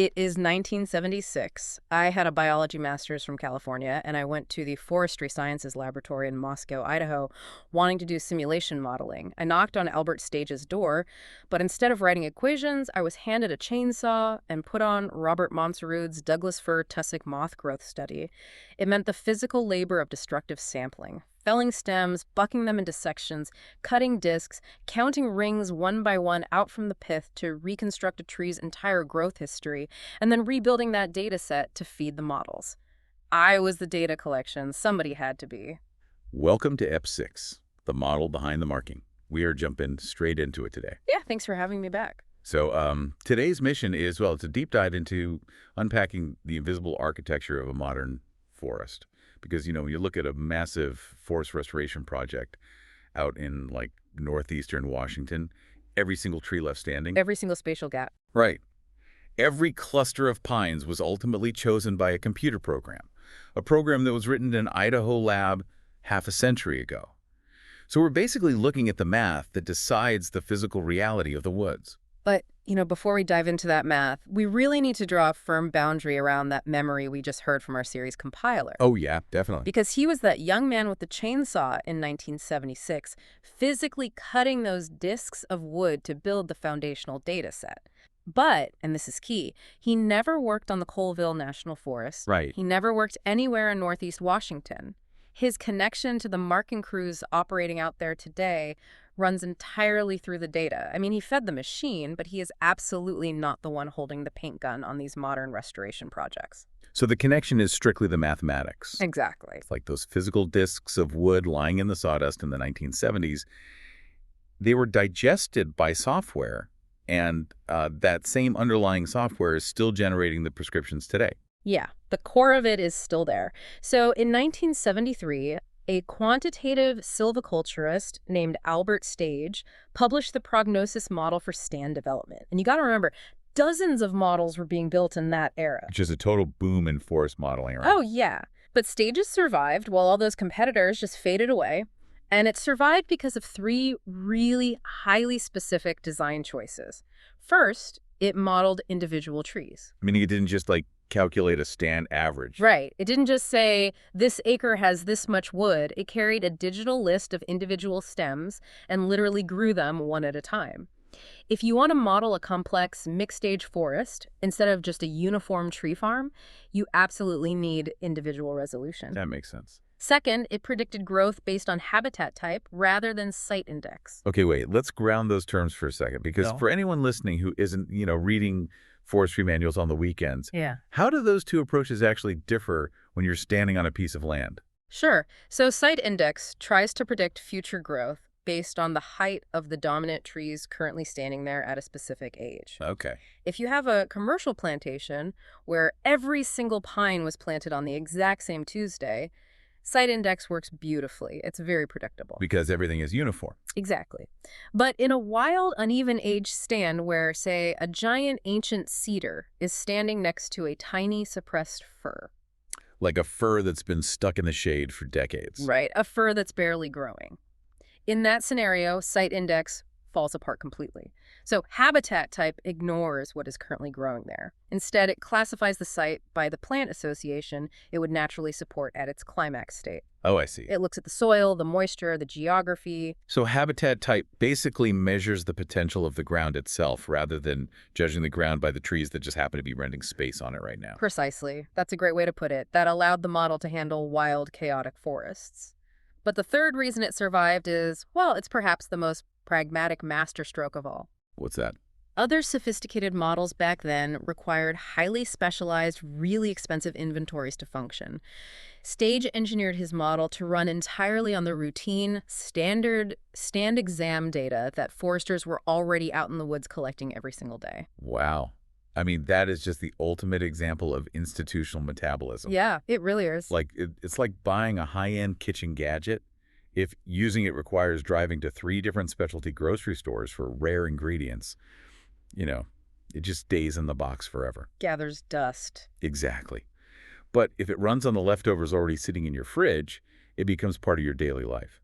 It is 1976. I had a biology master's from California, and I went to the Forestry Sciences Laboratory in Moscow, Idaho, wanting to do simulation modeling. I knocked on Albert Stage's door, but instead of writing equations, I was handed a chainsaw and put on Robert Monserud's Douglas-fir tussock moth growth study. It meant the physical labor of destructive sampling. Felling stems, bucking them into sections, cutting discs, counting rings one by one out from the pith to reconstruct a tree's entire growth history, and then rebuilding that data set to feed the models. I was the data collection. Somebody had to be. Welcome to EP6, the model behind the marking. We are jumping straight into it today. Yeah, thanks for having me back. So today's mission is, well, it's a deep dive into unpacking the invisible architecture of a modern forest. Because, when you look at a massive forest restoration project out in, like, northeastern Washington, every single tree left standing. Every single spatial gap. Right. Every cluster of pines was ultimately chosen by a computer program, a program that was written in an Idaho lab half a century ago. So we're basically looking at the math that decides the physical reality of the woods. But, before we dive into that math, we really need to draw a firm boundary around that memory we just heard from our series compiler. Oh, yeah, definitely. Because he was that young man with the chainsaw in 1976, physically cutting those discs of wood to build the foundational data set. But, and this is key, he never worked on the Colville National Forest. Right. He never worked anywhere in Northeast Washington. His connection to the marking crews operating out there today runs entirely through the data. I mean, he fed the machine, but he is absolutely not the one holding the paint gun on these modern restoration projects. So the connection is strictly the mathematics. Exactly. It's like those physical discs of wood lying in the sawdust in the 1970s. They were digested by software, and that same underlying software is still generating the prescriptions today. Yeah, the core of it is still there. So in 1973, a quantitative silviculturist named Albert Stage published the Prognosis Model for stand development. And you got to remember, dozens of models were being built in that era. Which is a total boom in forest modeling, right? Oh, yeah. But Stages survived while all those competitors just faded away. And it survived because of three really highly specific design choices. First, it modeled individual trees. Meaning it didn't just, calculate a stand average. Right. It didn't just say, this acre has this much wood. It carried a digital list of individual stems and literally grew them one at a time. If you want to model a complex mixed-stage forest instead of just a uniform tree farm, you absolutely need individual resolution. That makes sense. Second, it predicted growth based on habitat type rather than site index. Okay, wait. Let's ground those terms for a second, because for anyone listening who isn't, reading forestry manuals on the weekends, how do those two approaches actually differ when you're standing on a piece of land? Sure. So site index tries to predict future growth based on the height of the dominant trees currently standing there at a specific age. Okay. If you have a commercial plantation where every single pine was planted on the exact same Tuesday, site index works beautifully. It's very predictable. Because everything is uniform. Exactly. But in a wild, uneven age stand where, say, a giant ancient cedar is standing next to a tiny suppressed fir. Like a fir that's been stuck in the shade for decades. Right, a fir that's barely growing. In that scenario, site index falls apart completely. So habitat type ignores what is currently growing there. Instead, it classifies the site by the plant association it would naturally support at its climax state. Oh, I see. It looks at the soil, the moisture, the geography. So habitat type basically measures the potential of the ground itself rather than judging the ground by the trees that just happen to be renting space on it right now. Precisely. That's a great way to put it. That allowed the model to handle wild, chaotic forests. But the third reason it survived is, well, it's perhaps the most pragmatic masterstroke of all. What's that? Other sophisticated models back then required highly specialized, really expensive inventories to function. Stage engineered his model to run entirely on the routine, standard stand exam data that foresters were already out in the woods collecting every single day. Wow. I mean, that is just the ultimate example of institutional metabolism. Yeah, it really is. It's like buying a high-end kitchen gadget. If using it requires driving to 3 different specialty grocery stores for rare ingredients, it just stays in the box forever. Gathers dust. Exactly. But if it runs on the leftovers already sitting in your fridge, it becomes part of your daily life.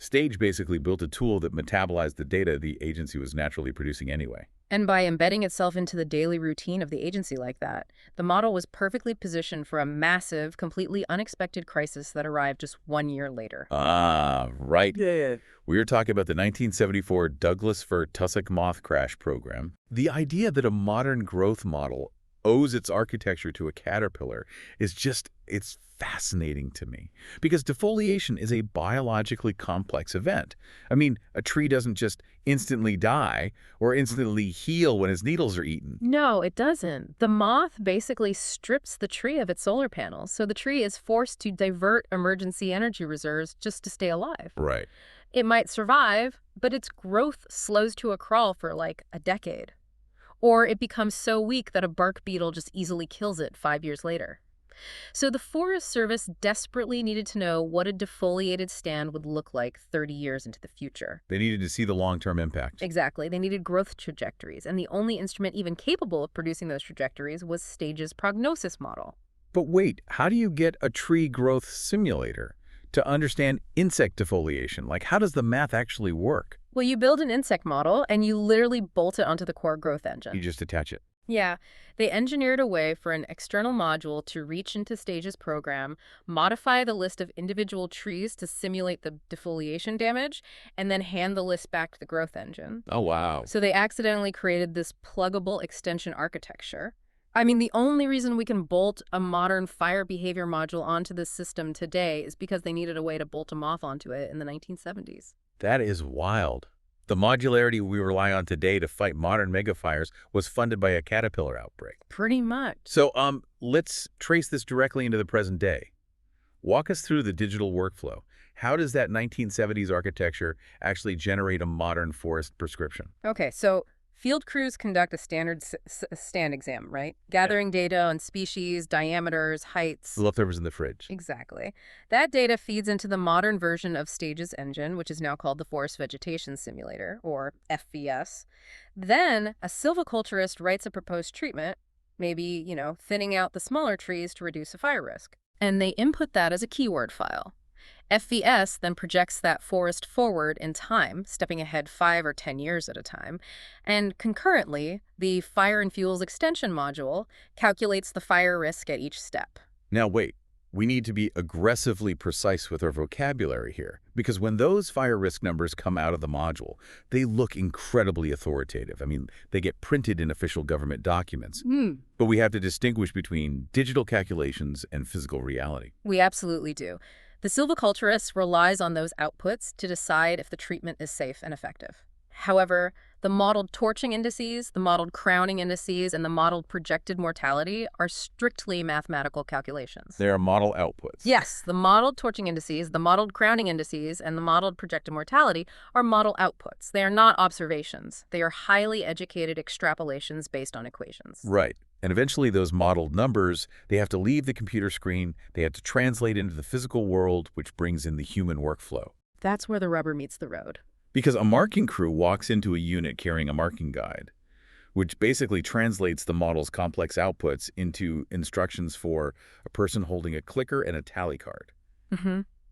Stage basically built a tool that metabolized the data the agency was naturally producing anyway. And by embedding itself into the daily routine of the agency like that, the model was perfectly positioned for a massive, completely unexpected crisis that arrived just 1 year later. Ah, right. Yeah. We were talking about the 1974 Douglas-fir tussock moth crash program. The idea that a modern growth model owes its architecture to a caterpillar is just, it's fascinating to me. Because defoliation is a biologically complex event. I mean, a tree doesn't just instantly die or instantly heal when its needles are eaten. No, it doesn't. The moth basically strips the tree of its solar panels, so the tree is forced to divert emergency energy reserves just to stay alive. Right. It might survive, but its growth slows to a crawl for like a decade. Or it becomes so weak that a bark beetle just easily kills it 5 years later. So the Forest Service desperately needed to know what a defoliated stand would look like 30 years into the future. They needed to see the long-term impact. Exactly. They needed growth trajectories, and the only instrument even capable of producing those trajectories was Stage's Prognosis Model. But wait, how do you get a tree growth simulator to understand insect defoliation? Like, how does the math actually work? Well, you build an insect model, and you literally bolt it onto the core growth engine. You just attach it. Yeah, they engineered a way for an external module to reach into Stage's program, modify the list of individual trees to simulate the defoliation damage, and then hand the list back to the growth engine. Oh, wow. So they accidentally created this pluggable extension architecture. I mean, the only reason we can bolt a modern fire behavior module onto this system today is because they needed a way to bolt a moth onto it in the 1970s. That is wild. The modularity we rely on today to fight modern megafires was funded by a caterpillar outbreak. Pretty much. So, let's trace this directly into the present day. Walk us through the digital workflow. How does that 1970s architecture actually generate a modern forest prescription? Okay, so field crews conduct a standard stand exam, right? Gathering data on species, diameters, heights. The leftovers in the fridge. Exactly. That data feeds into the modern version of Stage's engine, which is now called the Forest Vegetation Simulator, or FVS. Then a silviculturist writes a proposed treatment, maybe, thinning out the smaller trees to reduce a fire risk. And they input that as a keyword file. FVS then projects that forest forward in time, stepping ahead 5 or 10 years at a time. And concurrently, the Fire and Fuels Extension module calculates the fire risk at each step. Now, wait. We need to be aggressively precise with our vocabulary here, because when those fire risk numbers come out of the module, they look incredibly authoritative. I mean, they get printed in official government documents. But we have to distinguish between digital calculations and physical reality. We absolutely do. The silviculturist relies on those outputs to decide if the treatment is safe and effective. However, the modeled torching indices, the modeled crowning indices, and the modeled projected mortality are strictly mathematical calculations. They are model outputs. Yes, the modeled torching indices, the modeled crowning indices, and the modeled projected mortality are model outputs. They are not observations. They are highly educated extrapolations based on equations. Right. And eventually those modeled numbers, they have to leave the computer screen, they have to translate into the physical world, which brings in the human workflow. That's where the rubber meets the road. Because a marking crew walks into a unit carrying a marking guide, which basically translates the model's complex outputs into instructions for a person holding a clicker and a tally card.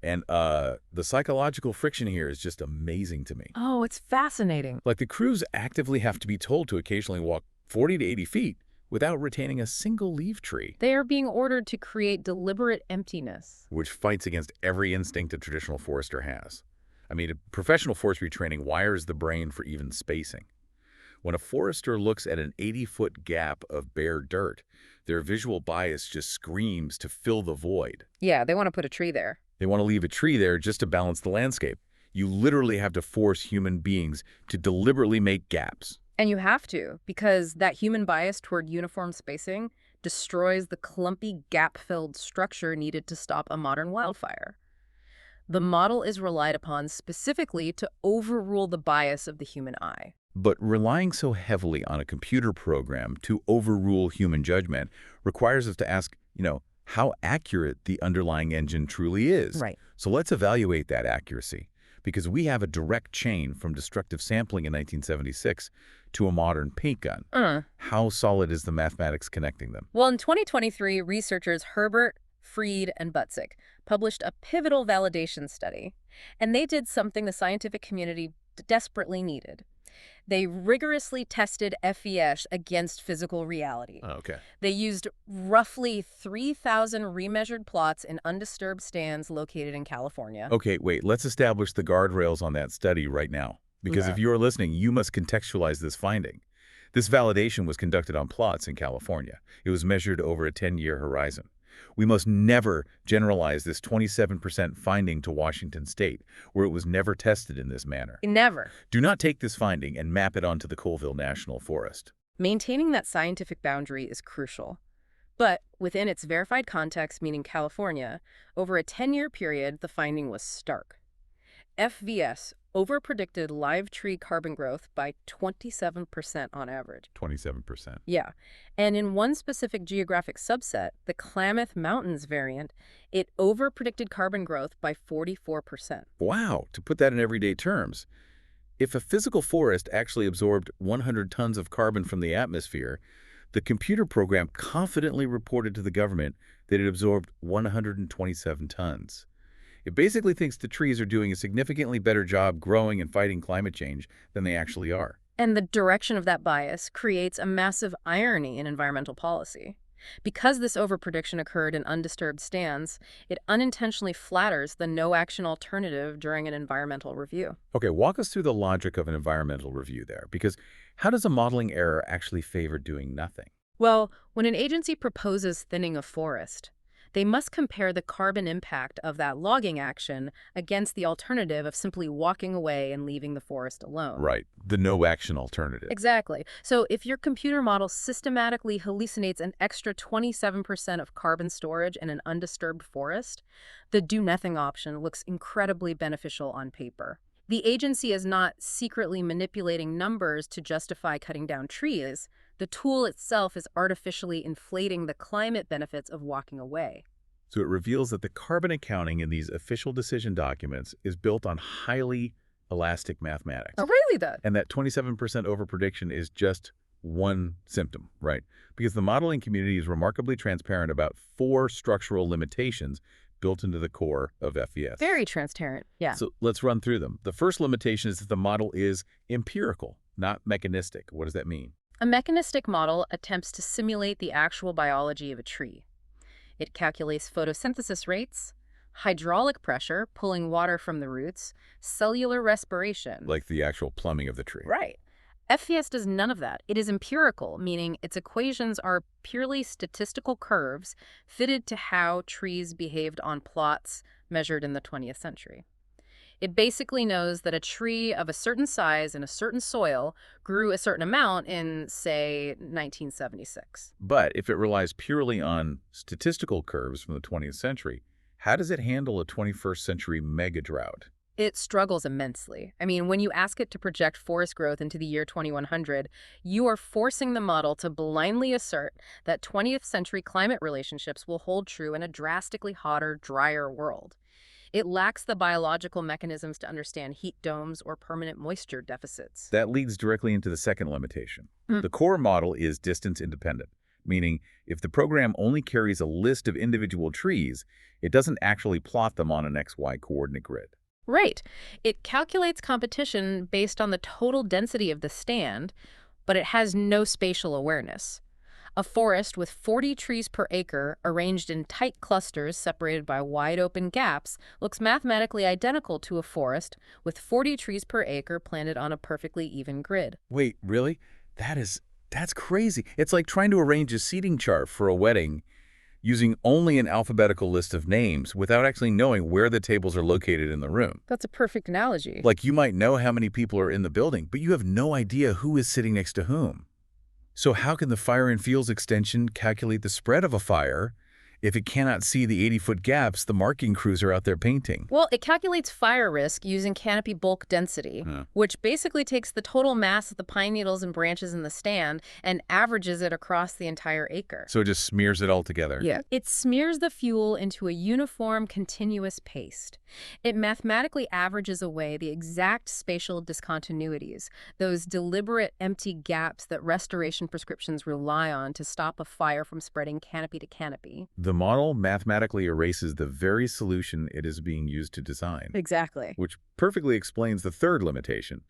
And the psychological friction here is just amazing to me. Oh, it's fascinating. Like, the crews actively have to be told to occasionally walk 40 to 80 feet without retaining a single leaf tree. They are being ordered to create deliberate emptiness, Which fights against every instinct a traditional forester has. I mean, professional forestry training wires the brain for even spacing. When a forester looks at an 80-foot gap of bare dirt, their visual bias just screams to fill the void. Yeah, they want to put a tree there. They want to leave a tree there just to balance the landscape. You literally have to force human beings to deliberately make gaps. And you have to, because that human bias toward uniform spacing destroys the clumpy, gap-filled structure needed to stop a modern wildfire. The model is relied upon specifically to overrule the bias of the human eye. But relying so heavily on a computer program to overrule human judgment requires us to ask, how accurate the underlying engine truly is. Right. So let's evaluate that accuracy, because we have a direct chain from destructive sampling in 1976 to a modern paint gun. How solid is the mathematics connecting them? Well, in 2023, researchers Herbert, Fried, and Butzik published a pivotal validation study. And they did something the scientific community desperately needed. They rigorously tested FES against physical reality. Oh, okay. They used roughly 3,000 remeasured plots in undisturbed stands located in California. Okay, wait, let's establish the guardrails on that study right now. Because if you're listening, you must contextualize this finding. This validation was conducted on plots in California. It was measured over a 10-year horizon. We must never generalize this 27% finding to Washington state, where it was never tested in this manner. Never. Do not take this finding and map it onto the Colville National Forest. Maintaining that scientific boundary is crucial. But within its verified context, meaning California, over a 10-year period, the finding was stark. FVS overpredicted live tree carbon growth by 27% on average. 27%. Yeah. And in one specific geographic subset, the Klamath Mountains variant, it overpredicted carbon growth by 44%. Wow, to put that in everyday terms, if a physical forest actually absorbed 100 tons of carbon from the atmosphere, the computer program confidently reported to the government that it absorbed 127 tons. It basically thinks the trees are doing a significantly better job growing and fighting climate change than they actually are. And the direction of that bias creates a massive irony in environmental policy. Because this overprediction occurred in undisturbed stands, it unintentionally flatters the no-action alternative during an environmental review. Okay, walk us through the logic of an environmental review there, because how does a modeling error actually favor doing nothing? Well, when an agency proposes thinning a forest, they must compare the carbon impact of that logging action against the alternative of simply walking away and leaving the forest alone. Right, the no-action alternative. Exactly. So if your computer model systematically hallucinates an extra 27% of carbon storage in an undisturbed forest, the do-nothing option looks incredibly beneficial on paper. The agency is not secretly manipulating numbers to justify cutting down trees. The tool itself is artificially inflating the climate benefits of walking away. So it reveals that the carbon accounting in these official decision documents is built on highly elastic mathematics. Oh, really, though? And that 27% overprediction is just one symptom, right? Because the modeling community is remarkably transparent about 4 structural limitations built into the core of FES. Very transparent, yeah. So let's run through them. The first limitation is that the model is empirical, not mechanistic. What does that mean? A mechanistic model attempts to simulate the actual biology of a tree. It calculates photosynthesis rates, hydraulic pressure, pulling water from the roots, cellular respiration. Like the actual plumbing of the tree. Right. FES does none of that. It is empirical, meaning its equations are purely statistical curves fitted to how trees behaved on plots measured in the 20th century. It basically knows that a tree of a certain size in a certain soil grew a certain amount in, say, 1976. But if it relies purely on statistical curves from the 20th century, how does it handle a 21st century mega drought? It struggles immensely. I mean, when you ask it to project forest growth into the year 2100, you are forcing the model to blindly assert that 20th century climate relationships will hold true in a drastically hotter, drier world. It lacks the biological mechanisms to understand heat domes or permanent moisture deficits. That leads directly into the second limitation. The core model is distance independent, meaning if the program only carries a list of individual trees, it doesn't actually plot them on an XY coordinate grid. Right. It calculates competition based on the total density of the stand, but it has no spatial awareness. A forest with 40 trees per acre arranged in tight clusters separated by wide-open gaps looks mathematically identical to a forest with 40 trees per acre planted on a perfectly even grid. Wait, really? That's crazy. It's like trying to arrange a seating chart for a wedding using only an alphabetical list of names without actually knowing where the tables are located in the room. That's a perfect analogy. Like you might know how many people are in the building, but you have no idea who is sitting next to whom. So how can the Fire and Fields extension calculate the spread of a fire if it cannot see the 80-foot gaps the marking crews are out there painting? Well, it calculates fire risk using canopy bulk density, which basically takes the total mass of the pine needles and branches in the stand and averages it across the entire acre. So it just smears it all together. Yeah. It smears the fuel into a uniform, continuous paste. It mathematically averages away the exact spatial discontinuities, those deliberate empty gaps that restoration prescriptions rely on to stop a fire from spreading canopy to canopy. The The model mathematically erases the very solution it is being used to design, Exactly. which perfectly explains the third limitation.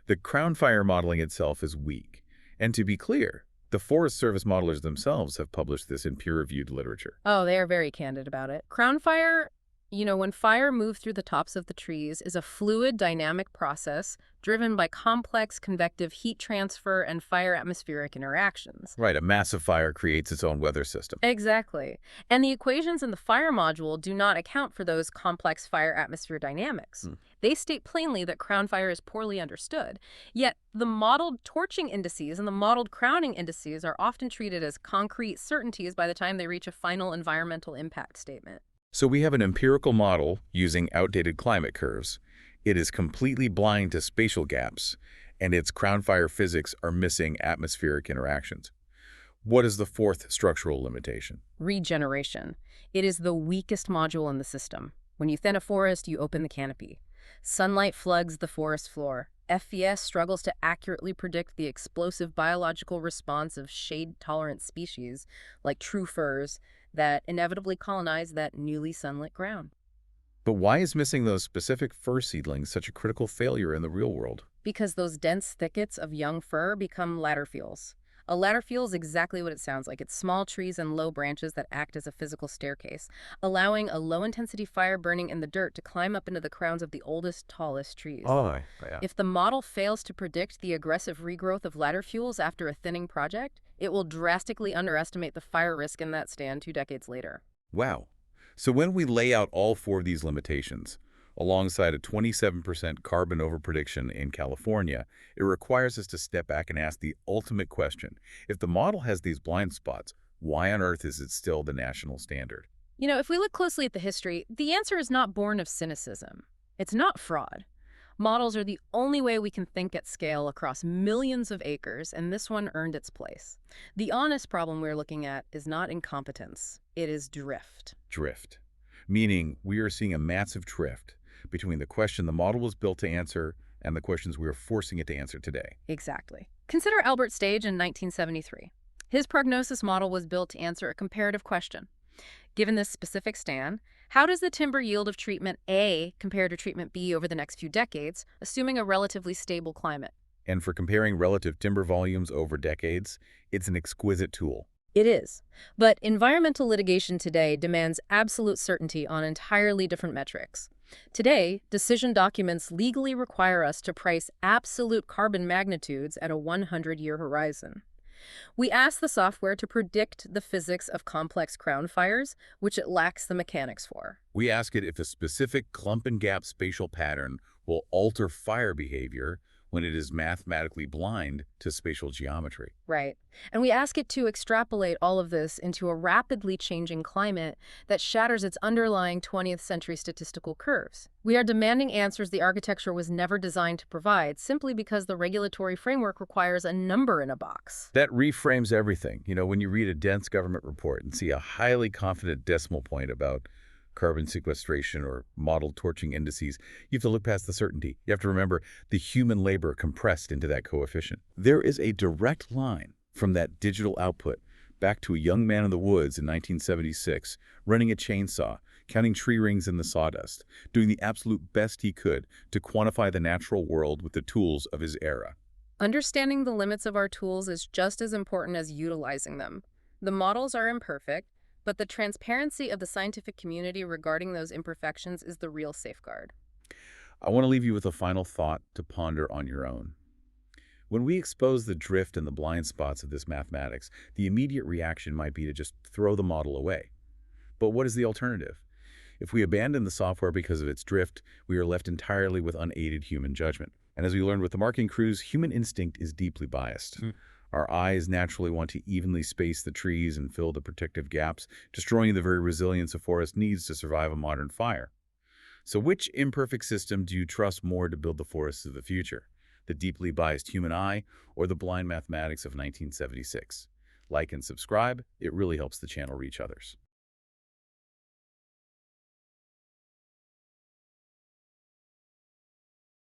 The crown fire modeling itself is weak. And to be clear, the Forest Service modelers themselves have published this in peer-reviewed literature. Oh, they are very candid about it. Crown fire, when fire moves through the tops of the trees, is a fluid, dynamic process driven by complex convective heat transfer and fire-atmospheric interactions. Right, a massive fire creates its own weather system. Exactly. And the equations in the fire module do not account for those complex fire-atmosphere dynamics. They state plainly that crown fire is poorly understood. Yet, the modeled torching indices and the modeled crowning indices are often treated as concrete certainties by the time they reach a final environmental impact statement. So we have an empirical model using outdated climate curves. It is completely blind to spatial gaps, and its crown fire physics are missing atmospheric interactions. What is the fourth structural limitation? Regeneration. It is the weakest module in the system. When you thin a forest, you open the canopy. Sunlight floods the forest floor. FVS struggles to accurately predict the explosive biological response of shade-tolerant species, like true firs, that inevitably colonize that newly sunlit ground. But why is missing those specific fir seedlings such a critical failure in the real world? Because those dense thickets of young fir become ladder fuels. A ladder fuel is exactly what it sounds like. It's small trees and low branches that act as a physical staircase, allowing a low-intensity fire burning in the dirt to climb up into the crowns of the oldest, tallest trees. Oh, yeah. If the model fails to predict the aggressive regrowth of ladder fuels after a thinning project, it will drastically underestimate the fire risk in that stand 2 decades later. Wow. So when we lay out all four of these limitations, alongside a 27% carbon overprediction in California, it requires us to step back and ask the ultimate question. If the model has these blind spots, why on earth is it still the national standard? If we look closely at the history, the answer is not born of cynicism. It's not fraud. Models are the only way we can think at scale across millions of acres, and this one earned its place. The honest problem we're looking at is not incompetence. It is drift. Drift. Meaning we are seeing a massive drift between the question the model was built to answer and the questions we are forcing it to answer today. Exactly. Consider Albert Stage in 1973. His prognosis model was built to answer a comparative question. Given this specific stand, how does the timber yield of treatment A compare to treatment B over the next few decades, assuming a relatively stable climate? And for comparing relative timber volumes over decades, it's an exquisite tool. It is. But environmental litigation today demands absolute certainty on entirely different metrics. Today, decision documents legally require us to price absolute carbon magnitudes at a 100-year horizon. We ask the software to predict the physics of complex crown fires, which it lacks the mechanics for. We ask it if a specific clump and gap spatial pattern will alter fire behavior when it is mathematically blind to spatial geometry. Right. And we ask it to extrapolate all of this into a rapidly changing climate that shatters its underlying 20th century statistical curves. We are demanding answers the architecture was never designed to provide, simply because the regulatory framework requires a number in a box. That reframes everything. When you read a dense government report and see a highly confident decimal point about carbon sequestration or modeled torching indices, you have to look past the certainty. You have to remember the human labor compressed into that coefficient. There is a direct line from that digital output back to a young man in the woods in 1976, running a chainsaw, counting tree rings in the sawdust, doing the absolute best he could to quantify the natural world with the tools of his era. Understanding the limits of our tools is just as important as utilizing them. The models are imperfect, but the transparency of the scientific community regarding those imperfections is the real safeguard. I want to leave you with a final thought to ponder on your own. When we expose the drift and the blind spots of this mathematics, the immediate reaction might be to just throw the model away. But what is the alternative? If we abandon the software because of its drift, we are left entirely with unaided human judgment. And as we learned with the marking crews, human instinct is deeply biased. Our eyes naturally want to evenly space the trees and fill the protective gaps, destroying the very resilience a forest needs to survive a modern fire. So which imperfect system do you trust more to build the forests of the future? The deeply biased human eye or the blind mathematics of 1976? Like and subscribe, it really helps the channel reach others.